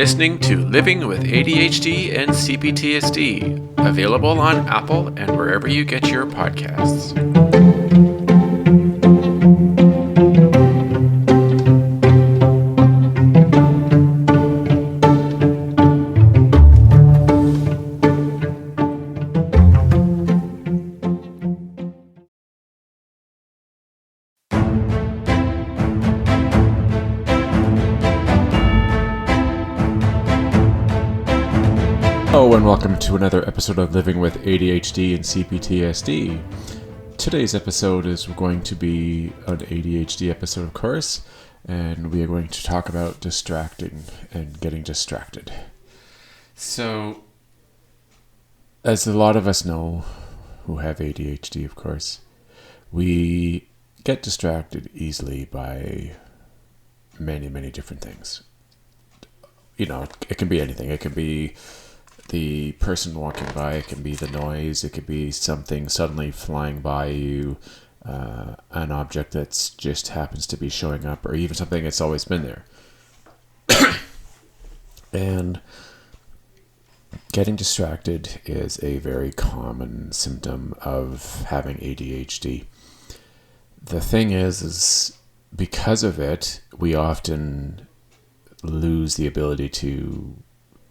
listening to Living with ADHD and CPTSD, available on Apple and wherever you get your podcasts. Hello and welcome to another episode of Living with ADHD and CPTSD. Today's episode is going to be an ADHD episode, of course, and we are going to talk about distracting and getting distracted. So, as a lot of us know who have ADHD, of course, we get distracted easily by many, many different things. You know, it can be anything. It can be the person walking by, it can be the noise, it could be something suddenly flying by you, an object that's just happens to be showing up, or even something that's always been there. And getting distracted is a very common symptom of having ADHD. The thing is because of it, we often lose the ability to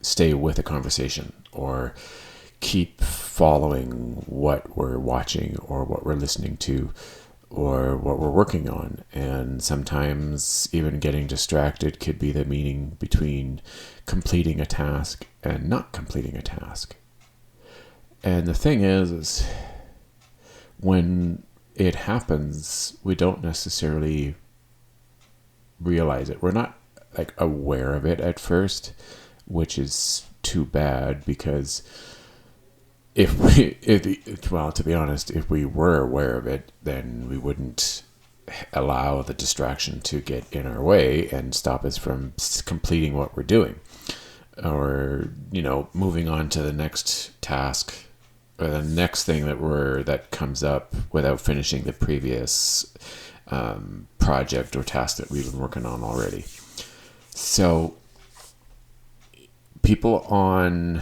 stay with a conversation or keep following what we're watching or what we're listening to or what we're working on. And sometimes even getting distracted could be the meaning between completing a task and not completing a task. And the thing is when it happens, we don't necessarily realize it. We're not aware of it at first, which is too bad, because to be honest, if we were aware of it, then we wouldn't allow the distraction to get in our way and stop us from completing what we're doing, or moving on to the next task or the next thing that comes up without finishing the previous project or task that we've been working on already. So people on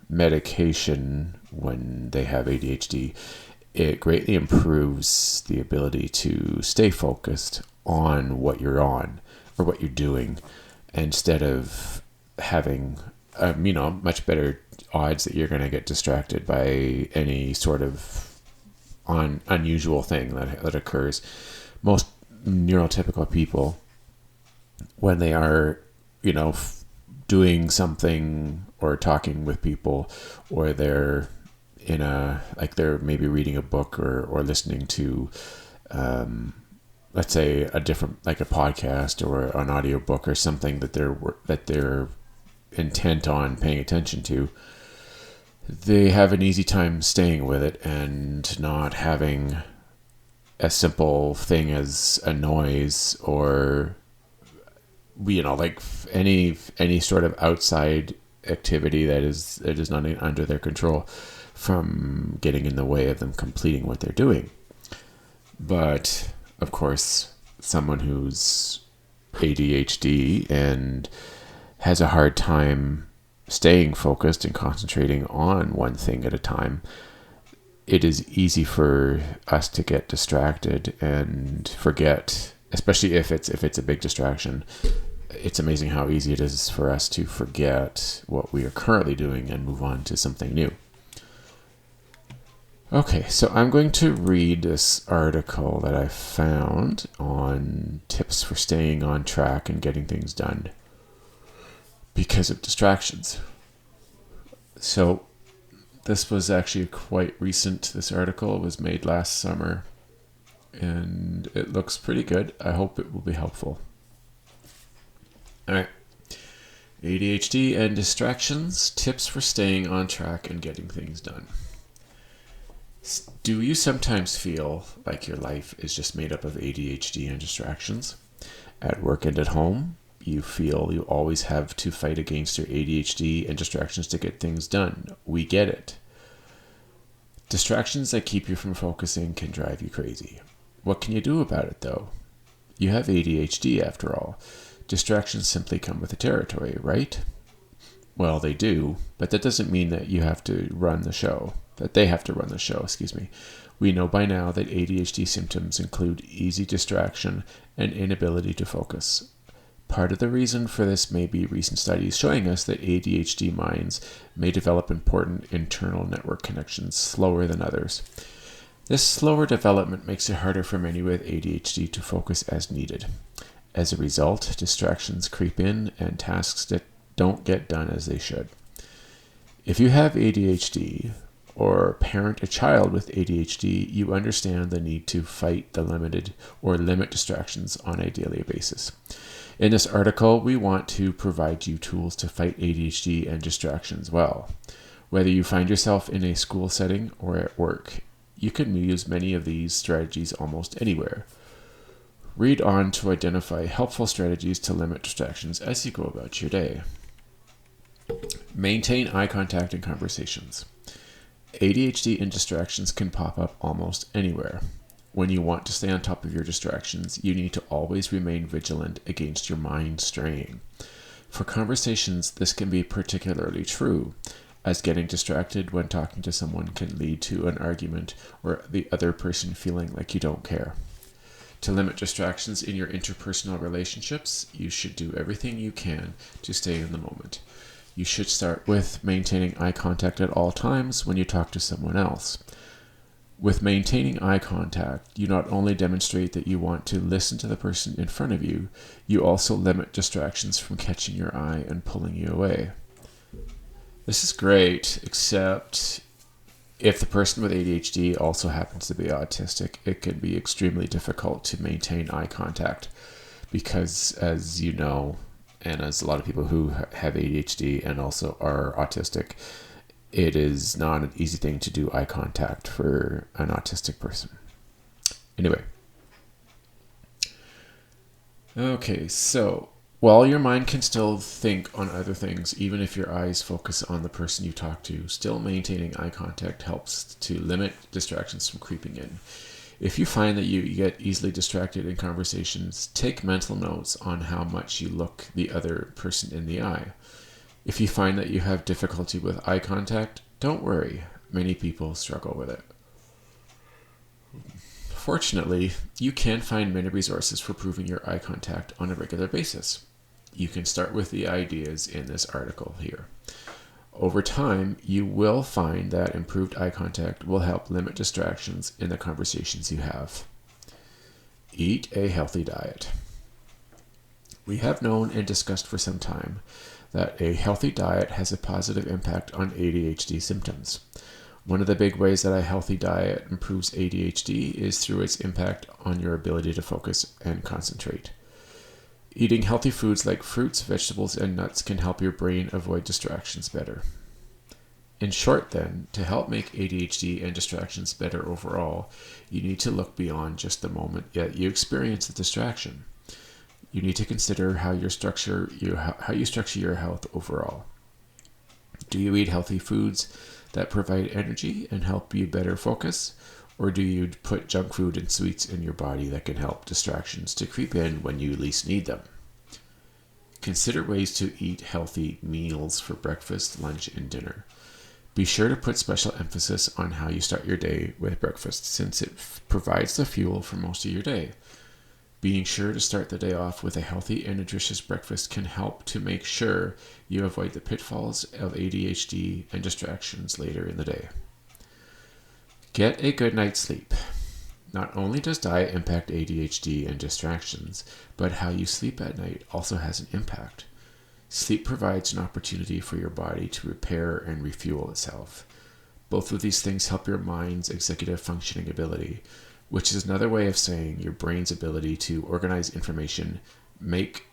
medication, when they have ADHD, it greatly improves the ability to stay focused on what you're on or what you're doing, instead of having much better odds that you're going to get distracted by any sort of unusual thing that occurs. Most neurotypical people, when they are doing something or talking with people, or they're they're maybe reading a book or listening to let's say a different, like a podcast or an audio book or something that they're intent on paying attention to, they have an easy time staying with it and not having a simple thing as a noise or any sort of outside activity that is not under their control from getting in the way of them completing what they're doing. But of course, someone who's ADHD and has a hard time staying focused and concentrating on one thing at a time, it is easy for us to get distracted and forget, especially if it's a big distraction. It's amazing how easy it is for us to forget what we are currently doing and move on to something new. Okay, so I'm going to read this article that I found on tips for staying on track and getting things done because of distractions. So this was actually quite recent. This article was made last summer, and it looks pretty good. I hope it will be helpful. All right. ADHD and distractions, tips for staying on track and getting things done. Do you sometimes feel like your life is just made up of ADHD and distractions? At work and at home, you feel you always have to fight against your ADHD and distractions to get things done. We get it. Distractions that keep you from focusing can drive you crazy. What can you do about it, though? You have ADHD after all. Distractions simply come with the territory, right? Well, they do, but that doesn't mean that you have to run the show, that they have to run the show, We know by now that ADHD symptoms include easy distraction and inability to focus. Part of the reason for this may be recent studies showing us that ADHD minds may develop important internal network connections slower than others. This slower development makes it harder for many with ADHD to focus as needed. As a result, distractions creep in and tasks that don't get done as they should. If you have ADHD or parent a child with ADHD, you understand the need to fight the limit distractions on a daily basis. In this article, we want to provide you tools to fight ADHD and distractions well. Whether you find yourself in a school setting or at work, you can use many of these strategies almost anywhere. Read on to identify helpful strategies to limit distractions as you go about your day. Maintain eye contact in conversations. ADHD and distractions can pop up almost anywhere. When you want to stay on top of your distractions, you need to always remain vigilant against your mind straying. For conversations, this can be particularly true, as getting distracted when talking to someone can lead to an argument or the other person feeling like you don't care. To limit distractions in your interpersonal relationships, you should do everything you can to stay in the moment. You should start with maintaining eye contact at all times when you talk to someone else. With maintaining eye contact, you not only demonstrate that you want to listen to the person in front of you, you also limit distractions from catching your eye and pulling you away. This is great, except if the person with ADHD also happens to be autistic, it can be extremely difficult to maintain eye contact because, as you know, and as a lot of people who have ADHD and also are autistic, it is not an easy thing to do eye contact for an autistic person. Anyway. Okay, so while your mind can still think on other things, even if your eyes focus on the person you talk to, still maintaining eye contact helps to limit distractions from creeping in. If you find that you get easily distracted in conversations, take mental notes on how much you look the other person in the eye. If you find that you have difficulty with eye contact, don't worry. Many people struggle with it. Fortunately, you can find many resources for improving your eye contact on a regular basis. You can start with the ideas in this article here. Over time, you will find that improved eye contact will help limit distractions in the conversations you have. Eat a healthy diet. We have known and discussed for some time that a healthy diet has a positive impact on ADHD symptoms. One of the big ways that a healthy diet improves ADHD is through its impact on your ability to focus and concentrate. Eating healthy foods like fruits, vegetables, and nuts can help your brain avoid distractions better. In short, then, to help make ADHD and distractions better overall, you need to look beyond just the moment that you experience the distraction. You need to consider how you structure your health overall. Do you eat healthy foods that provide energy and help you better focus? Or do you put junk food and sweets in your body that can help distractions to creep in when you least need them? Consider ways to eat healthy meals for breakfast, lunch, and dinner. Be sure to put special emphasis on how you start your day with breakfast, since it provides the fuel for most of your day. Being sure to start the day off with a healthy and nutritious breakfast can help to make sure you avoid the pitfalls of ADHD and distractions later in the day. Get a good night's sleep. Not only does diet impact ADHD and distractions, but how you sleep at night also has an impact. Sleep provides an opportunity for your body to repair and refuel itself. Both of these things help your mind's executive functioning ability, which is another way of saying your brain's ability to organize information, make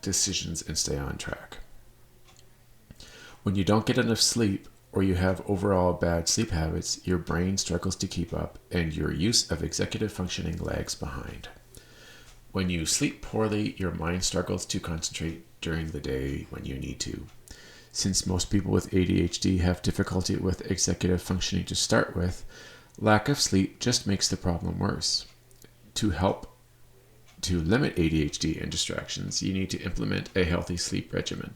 decisions, and stay on track. When you don't get enough sleep, or you have overall bad sleep habits, your brain struggles to keep up and your use of executive functioning lags behind. When you sleep poorly, your mind struggles to concentrate during the day when you need to. Since most people with ADHD have difficulty with executive functioning to start with, lack of sleep just makes the problem worse. To help To limit ADHD and distractions, you need to implement a healthy sleep regimen.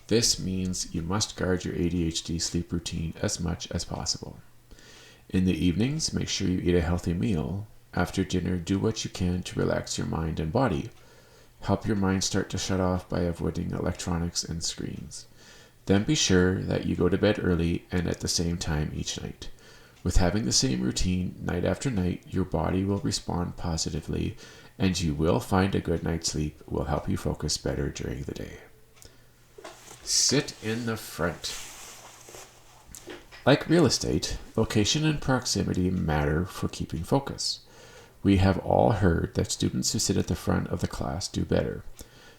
This means you must guard your ADHD sleep routine as much as possible. In the evenings, make sure you eat a healthy meal. After dinner, do what you can to relax your mind and body. Help your mind start to shut off by avoiding electronics and screens. Then be sure that you go to bed early and at the same time each night. With having the same routine night after night, your body will respond positively, and you will find a good night's sleep will help you focus better during the day. Sit in the front. Like real estate, location and proximity matter for keeping focus. We have all heard that students who sit at the front of the class do better.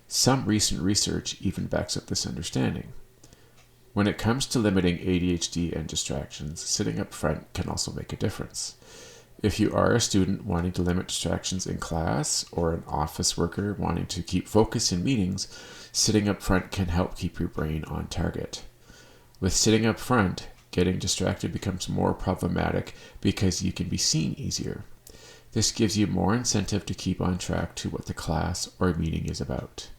Some recent research even backs up this understanding. When it comes to limiting ADHD and distractions, sitting up front can also make a difference. If you are a student wanting to limit distractions in class or an office worker wanting to keep focus in meetings, sitting up front can help keep your brain on target. With sitting up front, getting distracted becomes more problematic because you can be seen easier. This gives you more incentive to keep on track to what the class or meeting is about.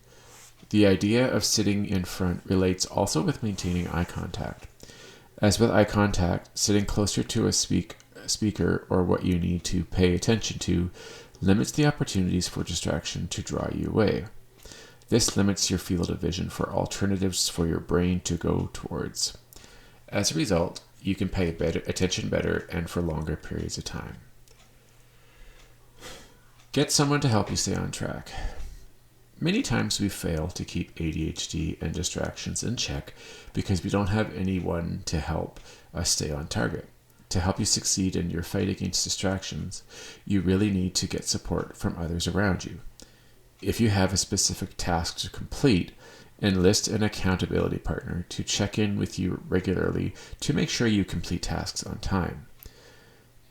The idea of sitting in front relates also with maintaining eye contact. As with eye contact, sitting closer to a speaker or what you need to pay attention to limits the opportunities for distraction to draw you away. This limits your field of vision for alternatives for your brain to go towards. As a result, you can pay attention better and for longer periods of time. Get someone to help you stay on track. Many times we fail to keep ADHD and distractions in check because we don't have anyone to help us stay on target. To help you succeed in your fight against distractions, you really need to get support from others around you. If you have a specific task to complete, enlist an accountability partner to check in with you regularly to make sure you complete tasks on time.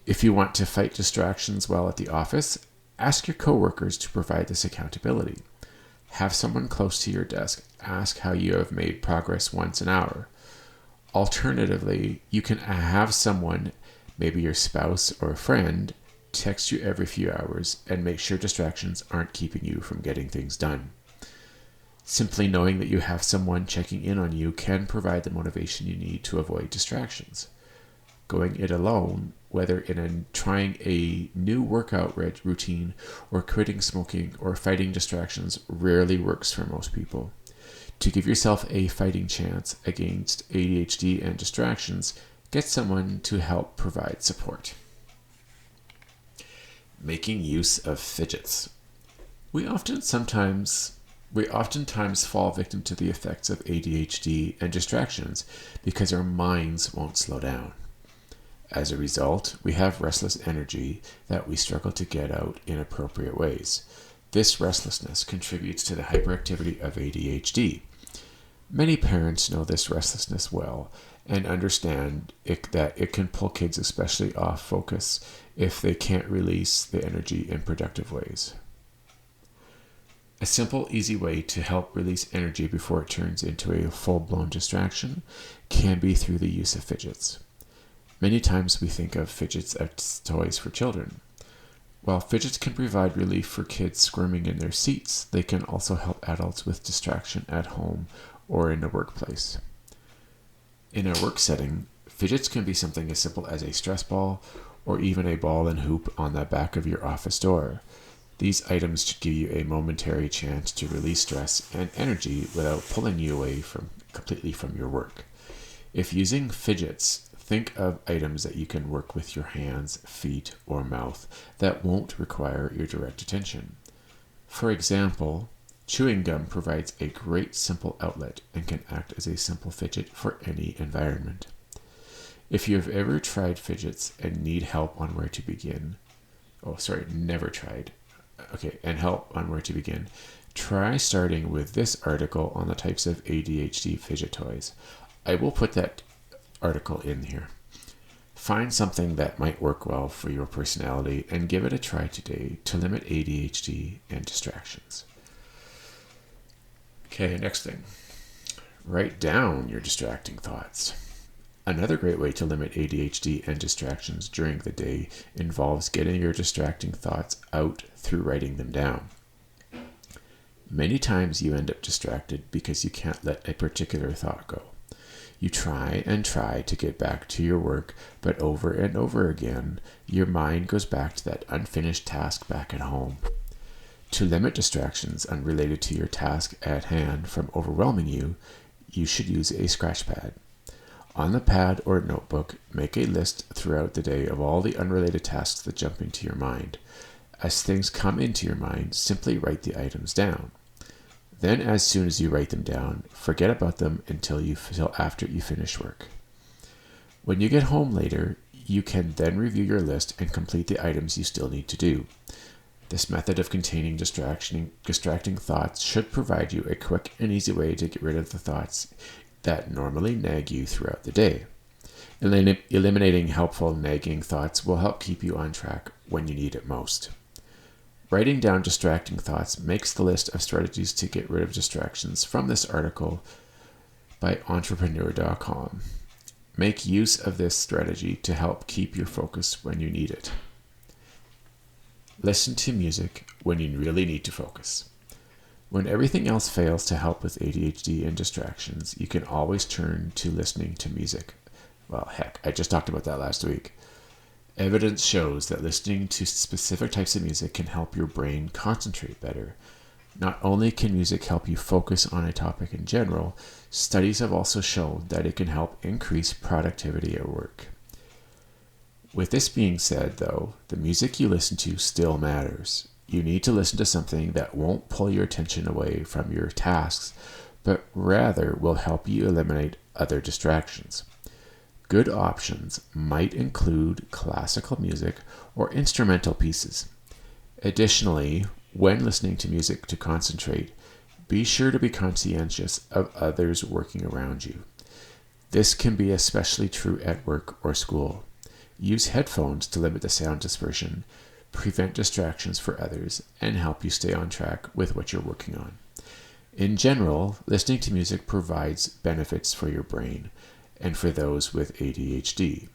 If you want to fight distractions while at the office, ask your coworkers to provide this accountability. Have someone close to your desk ask how you have made progress once an hour. Alternatively, you can have someone, maybe your spouse or a friend, text you every few hours and make sure distractions aren't keeping you from getting things done. Simply knowing that you have someone checking in on you can provide the motivation you need to avoid distractions. Going it alone, whether in trying a new workout routine or quitting smoking or fighting distractions, rarely works for most people. To give yourself a fighting chance against ADHD and distractions, get someone to help provide support. Making use of fidgets. We oftentimes fall victim to the effects of ADHD and distractions because our minds won't slow down. As a result, we have restless energy that we struggle to get out in appropriate ways. This restlessness contributes to the hyperactivity of ADHD. Many parents know this restlessness well and understand that it can pull kids especially off focus if they can't release the energy in productive ways. A simple, easy way to help release energy before it turns into a full-blown distraction can be through the use of fidgets. Many times we think of fidgets as toys for children. While fidgets can provide relief for kids squirming in their seats, they can also help adults with distraction at home or in the workplace. In a work setting, fidgets can be something as simple as a stress ball or even a ball and hoop on the back of your office door. These items should give you a momentary chance to release stress and energy without pulling you away completely from your work. If using fidgets, think of items that you can work with your hands, feet, or mouth that won't require your direct attention. For example, chewing gum provides a great simple outlet and can act as a simple fidget for any environment. If you have ever tried fidgets and need help on where to begin, try starting with this article on the types of ADHD fidget toys. I will put that article in here. Find something that might work well for your personality and give it a try today to limit ADHD and distractions. Okay, next thing. Write down your distracting thoughts. Another great way to limit ADHD and distractions during the day involves getting your distracting thoughts out through writing them down. Many times you end up distracted because you can't let a particular thought go. You try and try to get back to your work, but over and over again, your mind goes back to that unfinished task back at home. To limit distractions unrelated to your task at hand from overwhelming you, you should use a scratch pad. On the pad or notebook, make a list throughout the day of all the unrelated tasks that jump into your mind. As things come into your mind, simply write the items down. Then, as soon as you write them down, forget about them until after you finish work. When you get home later, you can then review your list and complete the items you still need to do. This method of containing distracting thoughts should provide you a quick and easy way to get rid of the thoughts that normally nag you throughout the day. Eliminating helpful nagging thoughts will help keep you on track when you need it most. Writing down distracting thoughts makes the list of strategies to get rid of distractions from this article by entrepreneur.com. Make use of this strategy to help keep your focus when you need it. Listen to music when you really need to focus. When everything else fails to help with ADHD and distractions, you can always turn to listening to music. Well, heck, I just talked about that last week. Evidence shows that listening to specific types of music can help your brain concentrate better. Not only can music help you focus on a topic in general, studies have also shown that it can help increase productivity at work. With this being said, though, the music you listen to still matters. You need to listen to something that won't pull your attention away from your tasks, but rather will help you eliminate other distractions. Good options might include classical music or instrumental pieces. Additionally, when listening to music to concentrate, be sure to be conscientious of others working around you. This can be especially true at work or school. Use headphones to limit the sound dispersion, prevent distractions for others, and help you stay on track with what you're working on. In general, listening to music provides benefits for your brain and for those with ADHD.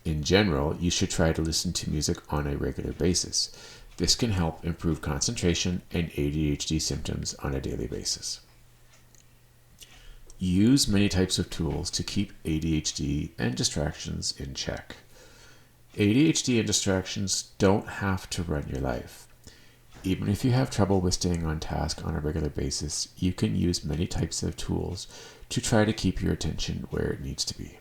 In general, you should try to listen to music on a regular basis. This can help improve concentration and ADHD symptoms on a daily basis. Use many types of tools to keep ADHD and distractions in check. ADHD and distractions don't have to run your life. Even if you have trouble with staying on task on a regular basis, you can use many types of tools to try to keep your attention where it needs to be.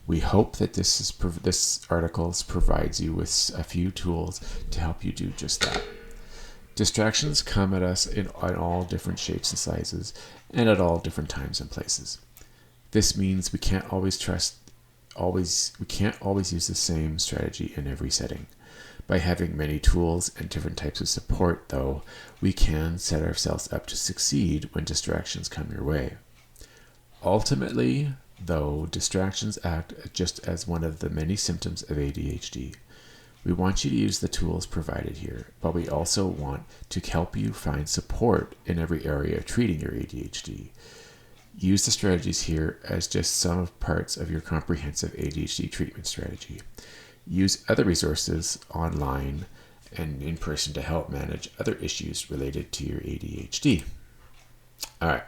We hope that this article provides you with a few tools to help you do just that. Distractions come at us in all different shapes and sizes and at all different times and places. This means we can't always use the same strategy in every setting. By having many tools and different types of support, though, we can set ourselves up to succeed when distractions come your way. Ultimately, though, distractions act just as one of the many symptoms of ADHD. We want you to use the tools provided here, but we also want to help you find support in every area of treating your ADHD. Use the strategies here as just some of parts of your comprehensive ADHD treatment strategy. Use other resources online and in person to help manage other issues related to your ADHD. All right,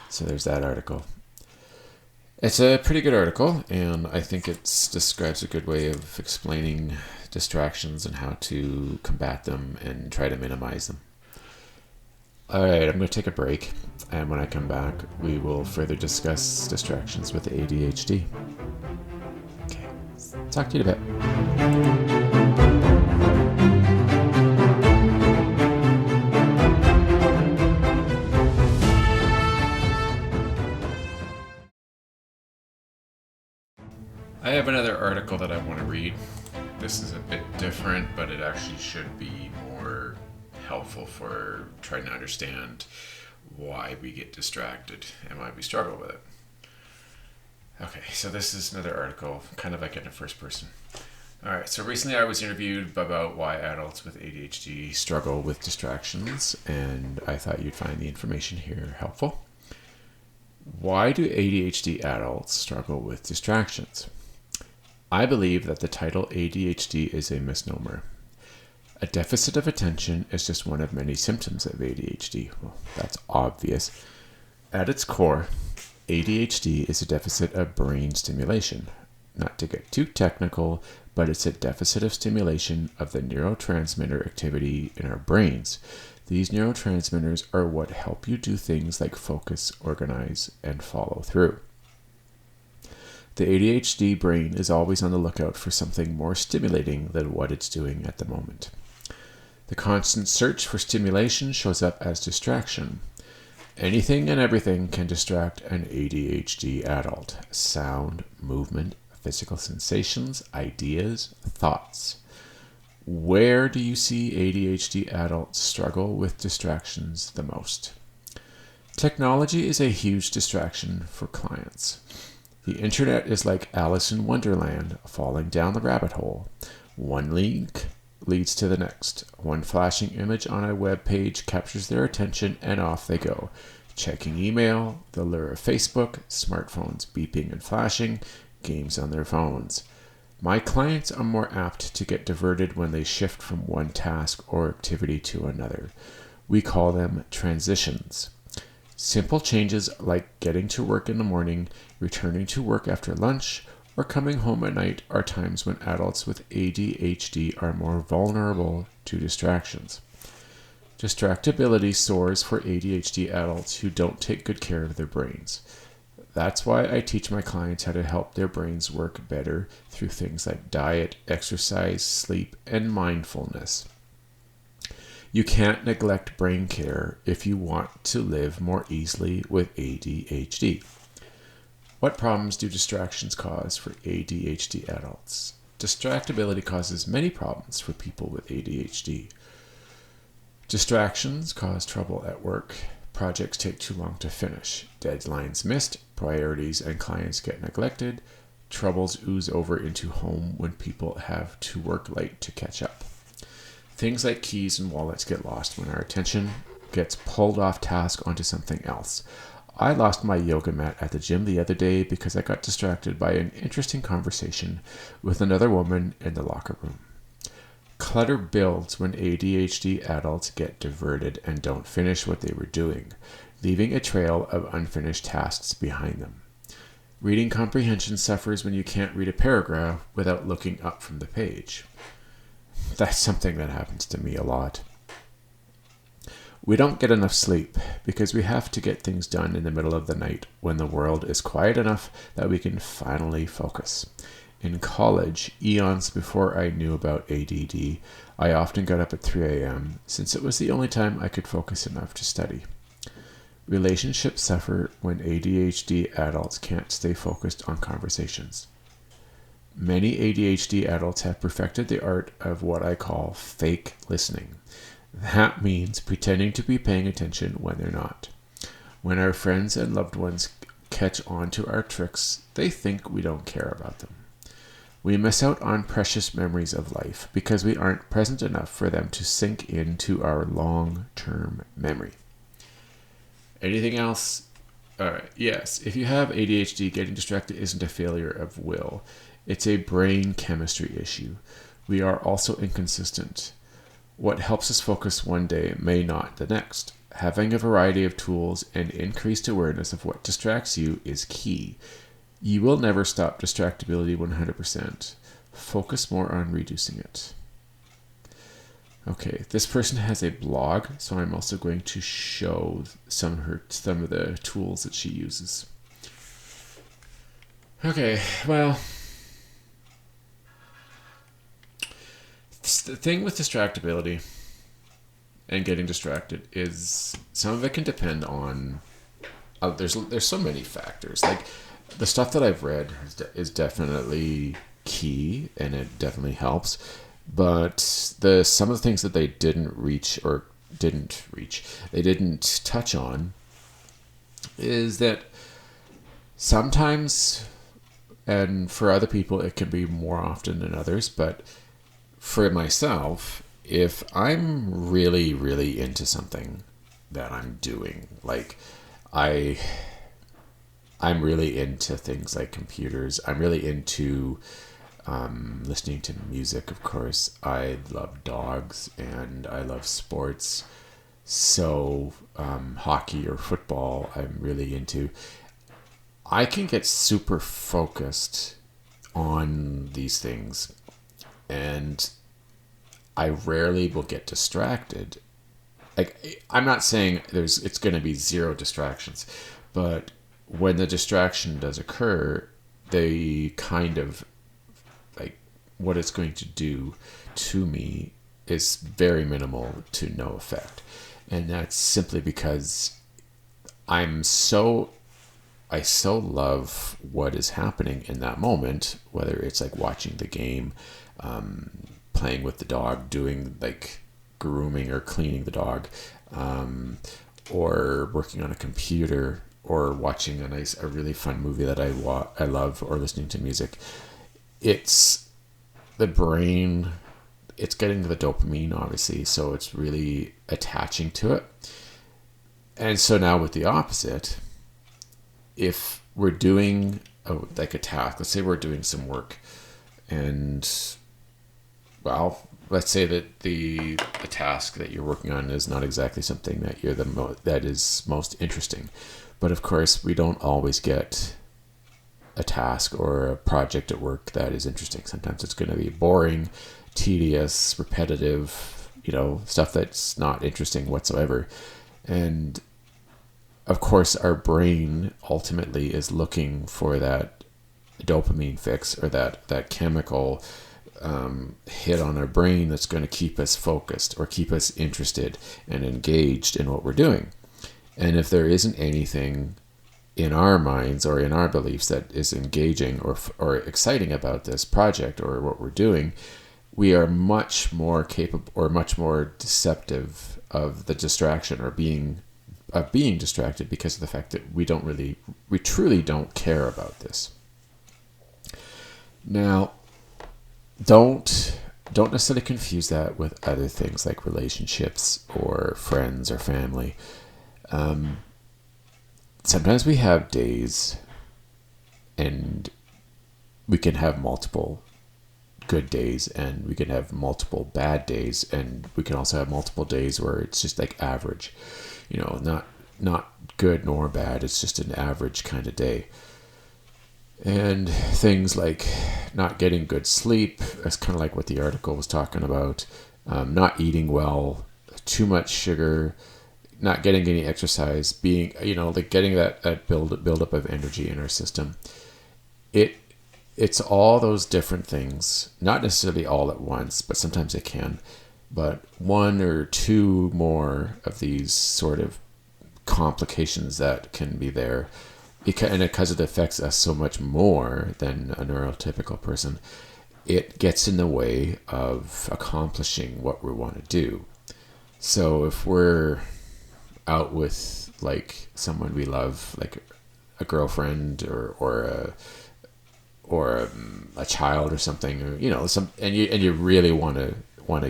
so there's that article. It's a pretty good article, and I think it describes a good way of explaining distractions and how to combat them and try to minimize them. All right, I'm going to take a break, and when I come back, we will further discuss distractions with ADHD. Okay, talk to you in a bit. I have another article that I want to read. This is a bit different, but it actually should be more helpful for trying to understand why we get distracted and why we struggle with it. Okay, so this is another article, kind of like in the first person. All right, so recently I was interviewed about why adults with ADHD struggle with distractions, and I thought you'd find the information here helpful. Why do ADHD adults struggle with distractions? I believe that the title ADHD is a misnomer. A deficit of attention is just one of many symptoms of ADHD. Well, that's obvious. At its core, ADHD is a deficit of brain stimulation. Not to get too technical, but it's a deficit of stimulation of the neurotransmitter activity in our brains. These neurotransmitters are what help you do things like focus, organize, and follow through. The ADHD brain is always on the lookout for something more stimulating than what it's doing at the moment. The constant search for stimulation shows up as distraction. Anything and everything can distract an ADHD adult. Sound, movement, physical sensations, ideas, thoughts. Where do you see ADHD adults struggle with distractions the most? Technology is a huge distraction for clients. The internet is like Alice in Wonderland, falling down the rabbit hole. One link leads to the next. One flashing image on a web page captures their attention and off they go. Checking email, the lure of Facebook, smartphones beeping and flashing, games on their phones. My clients are more apt to get diverted when they shift from one task or activity to another. We call them transitions. Simple changes like getting to work in the morning, returning to work after lunch, or coming home at night are times when adults with ADHD are more vulnerable to distractions. Distractibility soars for ADHD adults who don't take good care of their brains. That's why I teach my clients how to help their brains work better through things like diet, exercise, sleep, and mindfulness. You can't neglect brain care if you want to live more easily with ADHD. What problems do distractions cause for ADHD adults? Distractibility causes many problems for people with ADHD. Distractions cause trouble at work. Projects take too long to finish. Deadlines missed. Priorities and clients get neglected. Troubles ooze over into home when people have to work late to catch up. Things like keys and wallets get lost when our attention gets pulled off task onto something else. I lost my yoga mat at the gym the other day because I got distracted by an interesting conversation with another woman in the locker room. Clutter builds when ADHD adults get diverted and don't finish what they were doing, leaving a trail of unfinished tasks behind them. Reading comprehension suffers when you can't read a paragraph without looking up from the page. That's something that happens to me a lot. We don't get enough sleep because we have to get things done in the middle of the night when the world is quiet enough that we can finally focus. In college, eons before I knew about ADD, I often got up at 3 a.m. since it was the only time I could focus enough to study. Relationships suffer when ADHD adults can't stay focused on conversations. Many ADHD adults have perfected the art of what I call fake listening. That means pretending to be paying attention when they're not. When our friends and loved ones catch on to our tricks, they think we don't care about them. We miss out on precious memories of life because we aren't present enough for them to sink into our long-term memory. Anything else? All right. Yes, if you have ADHD, getting distracted isn't a failure of will. It's a brain chemistry issue. We are also inconsistent. What helps us focus one day may not the next. Having a variety of tools and increased awareness of what distracts you is key. You will never stop distractibility 100%. Focus more on reducing it. Okay, this person has a blog, so I'm also going to show some of the tools that she uses. Okay, well, the thing with distractibility and getting distracted is some of it can depend on there's so many factors. Like the stuff that I've read is definitely key and it definitely helps, but some of the things that they didn't touch on is that sometimes, and for other people it can be more often than others, but for myself, if I'm really, really into something that I'm doing, like I'm really into things like computers. I'm really into listening to music, of course. I love dogs and I love sports. So hockey or football, I'm really into. I can get super focused on these things, and I rarely will get distracted. Like, I'm not saying it's going to be zero distractions, but when the distraction does occur, they kind of like what it's going to do to me is very minimal to no effect. And that's simply because I'm so I so love what is happening in that moment, whether it's like watching the game, playing with the dog, doing like grooming or cleaning the dog, or working on a computer, or watching a really fun movie that I love, or listening to music. It's the brain. It's getting the dopamine, obviously, so it's really attaching to it. And so now with the opposite, if we're doing like a task, let's say we're doing some work, and well, let's say that the task that you're working on is not exactly something that you're that is most interesting, but of course we don't always get a task or a project at work that is interesting. Sometimes it's going to be boring, tedious, repetitive, stuff that's not interesting whatsoever. And of course, our brain ultimately is looking for that dopamine fix, or that chemical hit on our brain that's going to keep us focused or keep us interested and engaged in what we're doing. And if there isn't anything in our minds or in our beliefs that is engaging or exciting about this project or what we're doing, we are much more capable or much more deceptive of the distraction or being distracted, because of the fact that we truly don't care about this. Now, don't necessarily confuse that with other things like relationships or friends or family. Sometimes we have days, and we can have multiple good days, and we can have multiple bad days, and we can also have multiple days where it's just like average. Not good nor bad. It's just an average kind of day. And things like not getting good sleep, that's kind of like what the article was talking about. Not eating well, too much sugar, not getting any exercise, being, like getting that build up of energy in our system. It's all those different things, not necessarily all at once, but sometimes it can. But one or two more of these sort of complications that can be there, and because it affects us so much more than a neurotypical person, it gets in the way of accomplishing what we want to do. So if we're out with like someone we love, like a girlfriend or a child or something, or and you really want to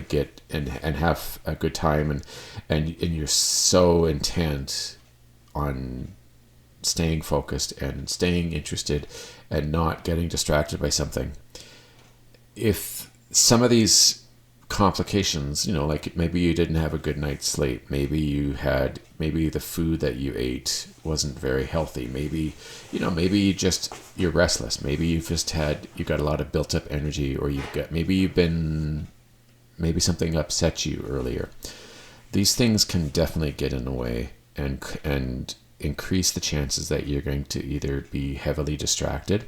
get and have a good time, and you're so intent on staying focused and staying interested and not getting distracted by something. If some of these complications, like maybe you didn't have a good night's sleep, maybe the food that you ate wasn't very healthy, maybe you're restless, maybe you got a lot of built up energy, or maybe something upset you earlier. These things can definitely get in the way and increase the chances that you're going to either be heavily distracted,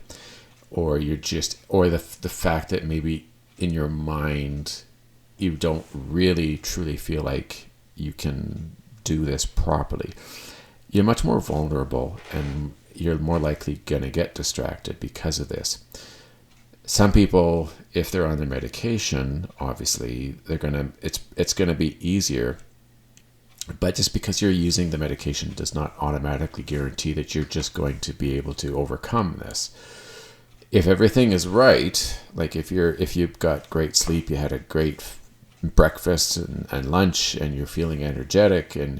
or the fact that maybe in your mind you don't really truly feel like you can do this properly. You're much more vulnerable, and you're more likely going to get distracted because of this. Some people, if they're on their medication, obviously it's going to be easier. But just because you're using the medication does not automatically guarantee that you're just going to be able to overcome this. If everything is right, like if you've got great sleep, you had a great breakfast and lunch, and you're feeling energetic, and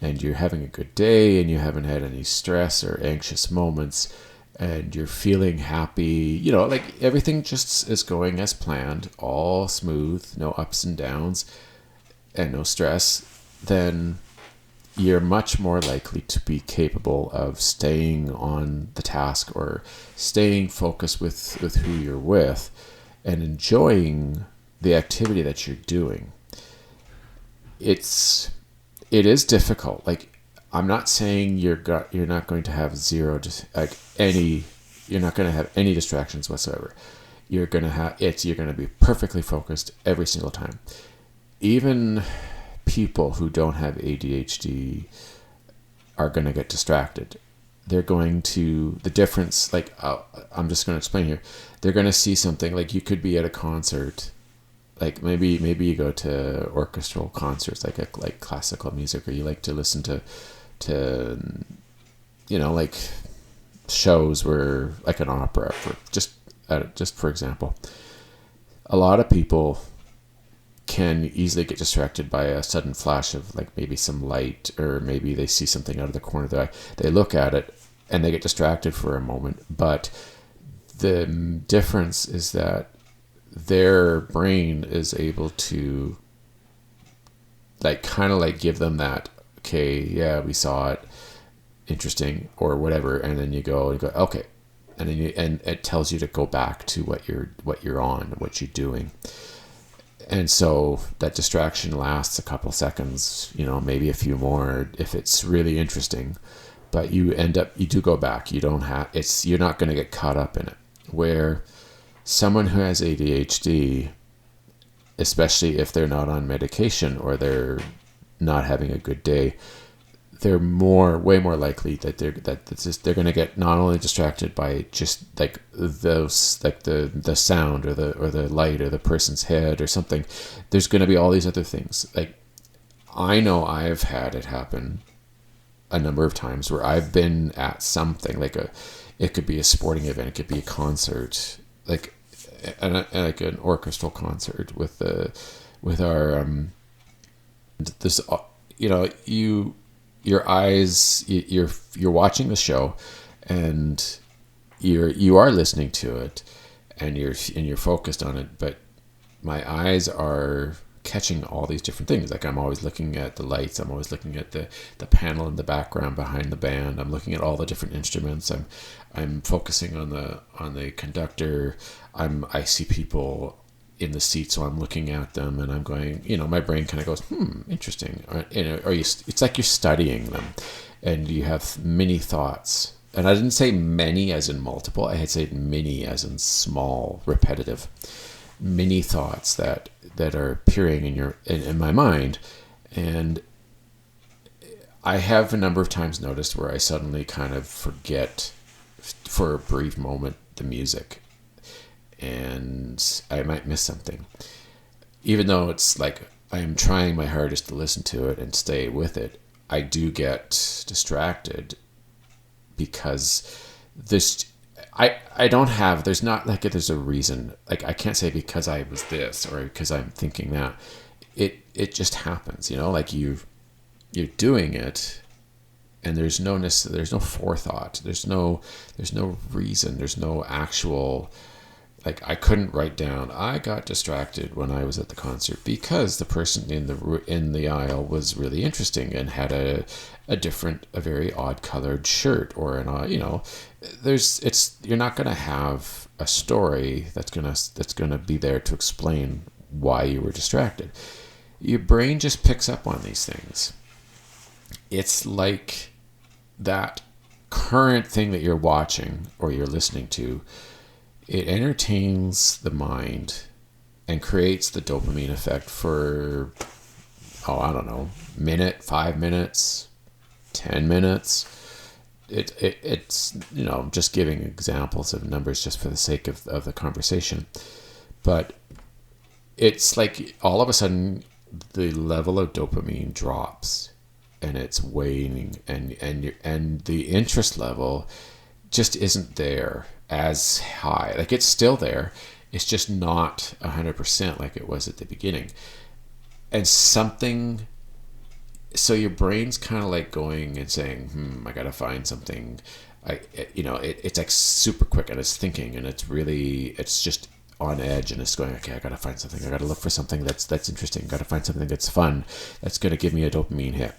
and you're having a good day and you haven't had any stress or anxious moments and you're feeling happy, like everything just is going as planned, all smooth, no ups and downs and no stress, then you're much more likely to be capable of staying on the task or staying focused with who you're with and enjoying the activity that you're doing. It is difficult. Like, I'm not saying you're not going to have you're not going to have any distractions whatsoever. You're going to be perfectly focused every single time. Even people who don't have ADHD are going to get distracted. They're going to, the difference, like, I'm just going to explain here. They're going to see something, like you could be at a concert, like maybe you go to orchestral concerts, like classical music, or you like to listen to like shows where, like an opera, just for example. A lot of people can easily get distracted by a sudden flash of, like, maybe some light, or maybe they see something out of the corner of their eye. They look at it and they get distracted for a moment. But the difference is that their brain is able to, like, kind of like give them that, okay, yeah, we saw it, interesting, or whatever, and then you go okay, and then and it tells you to go back to what you're on, what you're doing. And so that distraction lasts a couple seconds, maybe a few more if it's really interesting, but you do go back. You're not going to get caught up in it. Where someone who has ADHD, especially if they're not on medication or they're not having a good day, they're way more likely that they're going to get not only distracted by just like those, like the sound or the light or the person's head or something. There's going to be all these other things. Like, I know I've had it happen a number of times where I've been at something, like it could be a sporting event, it could be a concert, like an orchestral concert with our this, your eyes, you're watching the show, and you are listening to it, and you're focused on it, but my eyes are catching all these different things. Like, I'm always looking at the lights, I'm always looking at the panel in the background behind the band, I'm looking at all the different instruments, I'm focusing on the conductor, I see people in the seat, so I'm looking at them and I'm going, my brain kind of goes, interesting. It's like you're studying them, and you have many thoughts. And I didn't say many as in multiple, I had said many as in small, repetitive, many thoughts that are appearing in my mind. And I have a number of times noticed where I suddenly kind of forget for a brief moment the music, and I might miss something, even though it's like I am trying my hardest to listen to it and stay with it. I do get distracted because I don't have, there's not like there's a reason. Like, I can't say because I was this or because I'm thinking that. It just happens, like you're doing it, and there's no forethought, there's no reason, there's no actual, like, I couldn't write down, I got distracted when I was at the concert because the person in the aisle was really interesting and had a very odd colored shirt, or you're not going to have a story that's going to be there to explain why you were distracted. Your brain just picks up on these things. It's like that current thing that you're watching or you're listening to, it entertains the mind and creates the dopamine effect for, I don't know, minute, 5 minutes, 10 minutes. It's just giving examples of numbers just for the sake of the conversation. But it's like all of a sudden the level of dopamine drops and it's waning, and the interest level just isn't there as high. Like, it's still there, it's just not 100% like it was at the beginning. And something so your brain's kind of like going and saying, I gotta find something. It's like super quick, and it's thinking, and it's just on edge, and it's going, okay, I gotta find something. I gotta look for something that's interesting. Gotta find something that's fun, that's gonna give me a dopamine hit.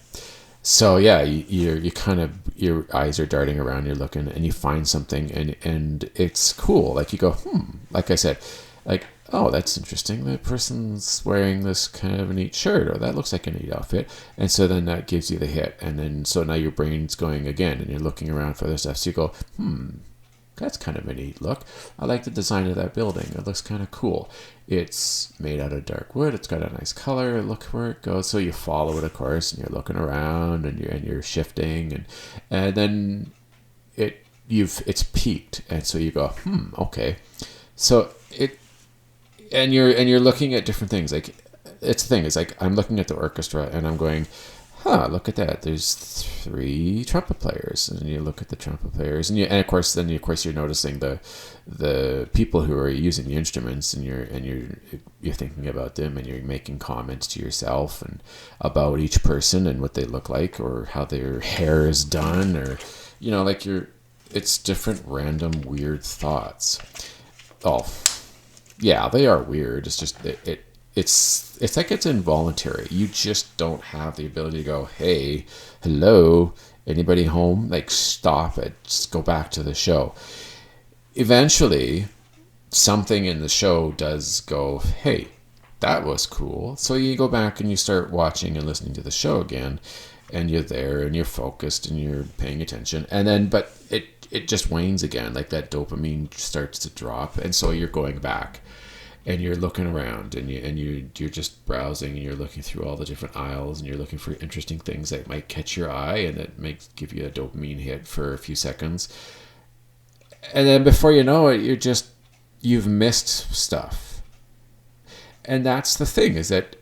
So yeah, you kind of, your eyes are darting around, you're looking, and you find something, and it's cool. Like you go, like I said, like, oh, that's interesting. That person's wearing this kind of a neat shirt, or that looks like a neat outfit. And so then that gives you the hit. And then, so now your brain's going again, and you're looking around for other stuff. So you go, that's kind of a neat look. I like the design of that building. It looks kind of cool. It's made out of dark wood. It's got a nice color. Look where it goes. So you follow it, of course, and you're looking around, and you're shifting, and then it's peaked. And so you go, okay. So you're looking at different things. Like, it's the thing, it's like, I'm looking at the orchestra, and I'm going, look at that. There's 3 trumpet players, and you look at the trumpet players, and of course you're noticing the people who are using the instruments, and you're thinking about them, and you're making comments to yourself and about each person and what they look like, or how their hair is done, or like it's different random weird thoughts. Oh, yeah, they are weird. It's just it's like it's involuntary. You just don't have the ability to go, hey, hello, anybody home? Like, stop it. Just go back to the show. Eventually, something in the show does go, hey, that was cool. So you go back and you start watching and listening to the show again, and you're there and you're focused and you're paying attention. And then, but it just wanes again. Like, that dopamine starts to drop, and so you're going back. And you're looking around, and you're just browsing, and you're looking through all the different aisles, and you're looking for interesting things that might catch your eye, and that might give you a dopamine hit for a few seconds. And then before you know it, you've missed stuff. And that's the thing, is that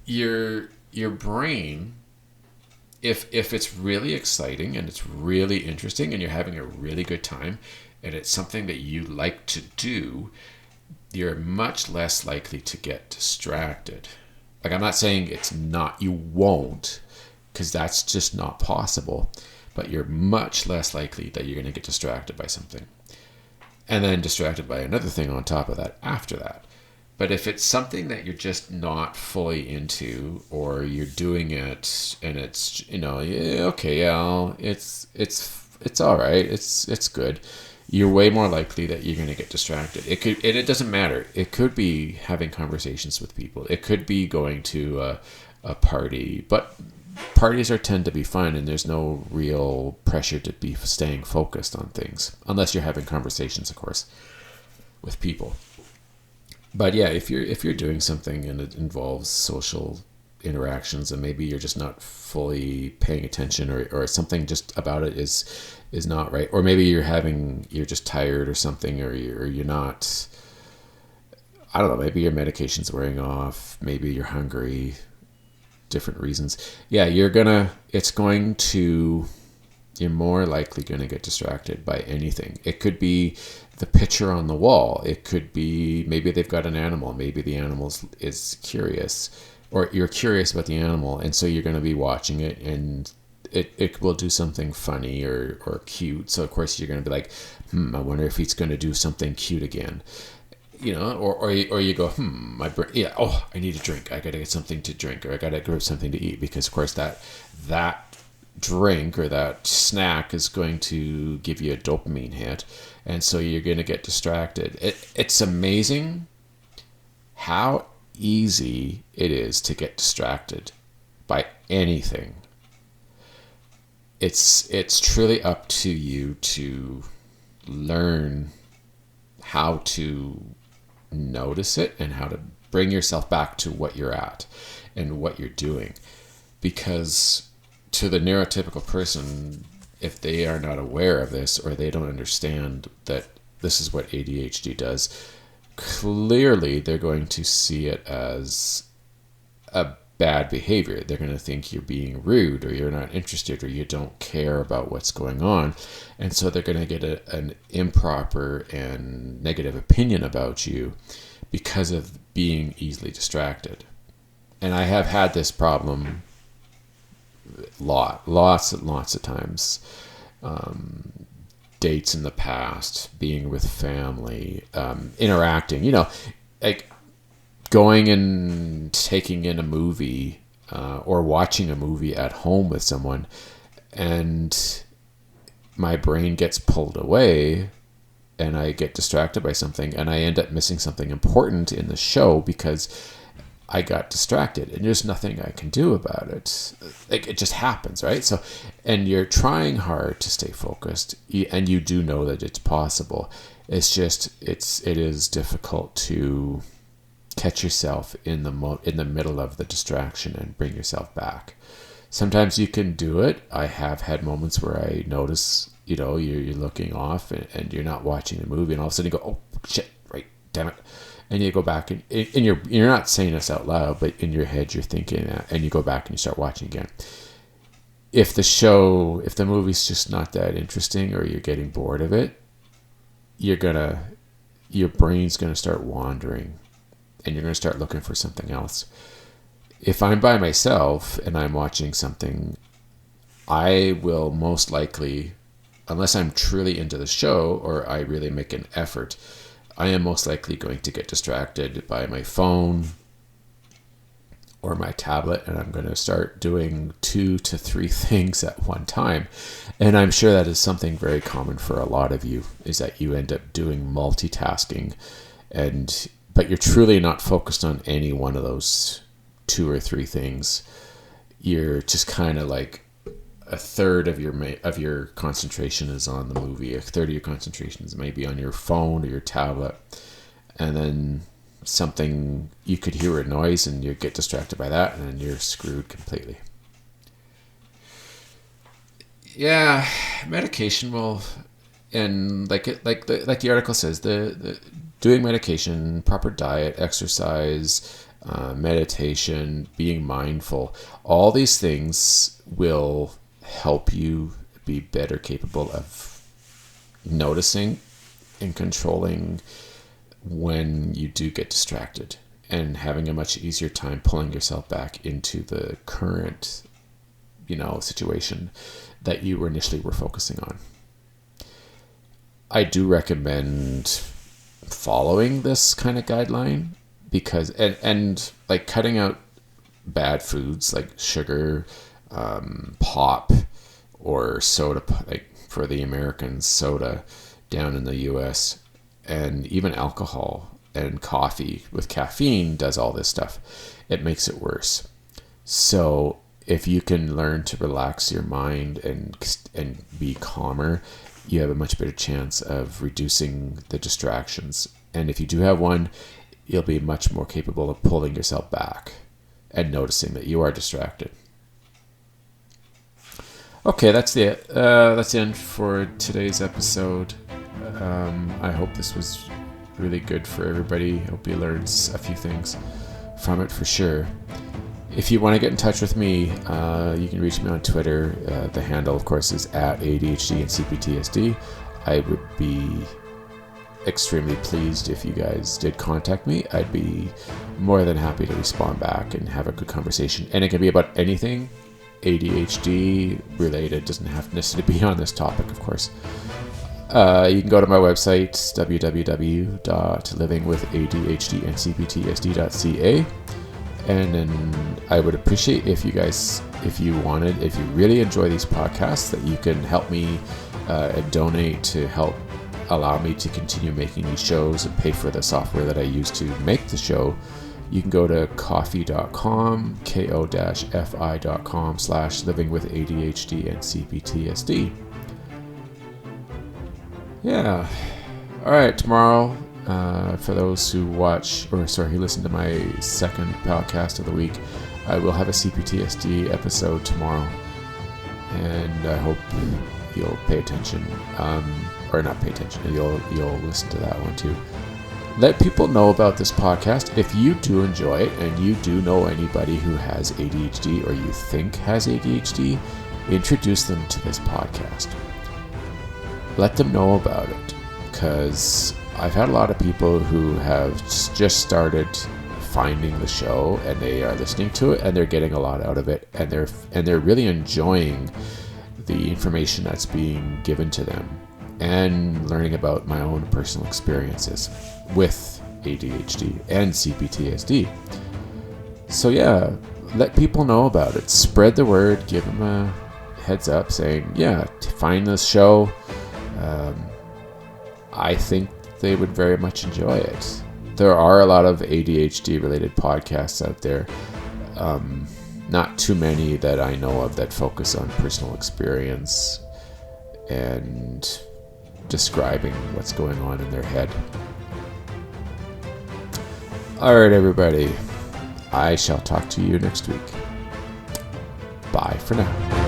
your brain, if it's really exciting and it's really interesting and you're having a really good time and it's something that you like to do, you're much less likely to get distracted. Like, I'm not saying you won't, because that's just not possible, but you're much less likely that you're going to get distracted by something. And then distracted by another thing on top of that after that. But if it's something that you're just not fully into, or you're doing it and it's, it's all right, it's good, you're way more likely that you're going to get distracted. It doesn't matter. It could be having conversations with people. It could be going to a party. But parties tend to be fun, and there's no real pressure to be staying focused on things, unless you're having conversations, of course, with people. But yeah, if you're doing something and it involves social interactions, and maybe you're just not fully paying attention, or something just about it is not right, or maybe you're just tired or something, or you're not, I don't know, maybe your medication's wearing off, maybe you're hungry, different reasons. Yeah, you're more likely going to get distracted by anything. It could be the picture on the wall. It could be, maybe they've got an animal. Maybe the animal is curious, or you're curious about the animal, and so you're going to be watching it, and it will do something funny or cute. So of course you're going to be like, I wonder if he's going to do something cute again. Or you go, my brain, yeah, I need a drink. I got to get something to drink, or I got to grab something to eat, because of course that drink or that snack is going to give you a dopamine hit, and so you're going to get distracted. It's amazing how easy it is to get distracted by anything. It's truly up to you to learn how to notice it and how to bring yourself back to what you're at and what you're doing. Because to the neurotypical person, if they are not aware of this, or they don't understand that this is what ADHD does, clearly they're going to see it as a bad behavior. They're going to think you're being rude, or you're not interested, or you don't care about what's going on. And so they're going to get an improper and negative opinion about you because of being easily distracted. And I have had this problem lots and lots of times. Dates in the past, being with family, interacting, like going and taking in a movie or watching a movie at home with someone, and my brain gets pulled away and I get distracted by something, and I end up missing something important in the show because I got distracted, and there's nothing I can do about it. Like, it just happens, right? So, and you're trying hard to stay focused, and you do know that it's possible. It's just, it is difficult to catch yourself in the middle of the distraction and bring yourself back. Sometimes you can do it. I have had moments where I notice, you're looking off and you're not watching the movie, and all of a sudden you go, oh shit, right, damn it. And you go back and you're not saying this out loud, but in your head you're thinking that, and you go back and you start watching again. If the movie's just not that interesting, or you're getting bored of it, your brain's gonna start wandering, and you're gonna start looking for something else. If I'm by myself and I'm watching something, I will most likely, unless I'm truly into the show or I really make an effort, I am most likely going to get distracted by my phone or my tablet, and I'm going to start doing 2 to 3 things at one time. And I'm sure that is something very common for a lot of you, is that you end up doing multitasking, but you're truly not focused on any one of those 2 or 3 things. You're just kind of like a third of your concentration is on the movie, a third of your concentration is maybe on your phone or your tablet, and then you could hear a noise and you get distracted by that, and then you're screwed completely. Yeah, medication will, and like the article says, the doing medication, proper diet, exercise, meditation, being mindful, all these things will help you be better capable of noticing and controlling when you do get distracted, and having a much easier time pulling yourself back into the current, situation that you initially were focusing on. I do recommend following this kind of guideline, because and like cutting out bad foods like sugar, pop, or soda, like for the Americans, soda down in the US, and even alcohol and coffee with caffeine does all this stuff. It makes it worse. So if you can learn to relax your mind and be calmer, you have a much better chance of reducing the distractions. And if you do have one, you'll be much more capable of pulling yourself back and noticing that you are distracted. Okay, that's the end for today's episode. I hope this was really good for everybody. I hope you learned a few things from it for sure. If you want to get in touch with me, you can reach me on Twitter. The handle, of course, is @ADHD and CPTSD. I would be extremely pleased if you guys did contact me. I'd be more than happy to respond back and have a good conversation. And it can be about anything ADHD related. Doesn't have to necessarily be on this topic, of course. You can go to my website, www.livingwithadhdandcptsd.ca, and then I would appreciate if you really enjoy these podcasts, that you can help me and donate to help allow me to continue making these shows and pay for the software that I use to make the show. You can go to ko-fi.com, ko-fi.com/livingwithadhd and CPTSD. Yeah. All right. Tomorrow, for those who listen to my second podcast of the week, I will have a CPTSD episode tomorrow, and I hope you'll pay attention, or not pay attention. You'll listen to that one too. Let people know about this podcast. If you do enjoy it and you do know anybody who has ADHD or you think has ADHD, introduce them to this podcast. Let them know about it, because I've had a lot of people who have just started finding the show and they are listening to it and they're getting a lot out of it, and they're really enjoying the information that's being given to them and learning about my own personal experiences with ADHD and CPTSD. So yeah, let people know about it. Spread the word. Give them a heads up saying, yeah, find this show. I think they would very much enjoy it. There are a lot of ADHD related podcasts out there. Not too many that I know of that focus on personal experience and describing what's going on in their head. All right, everybody. I shall talk to you next week. Bye for now.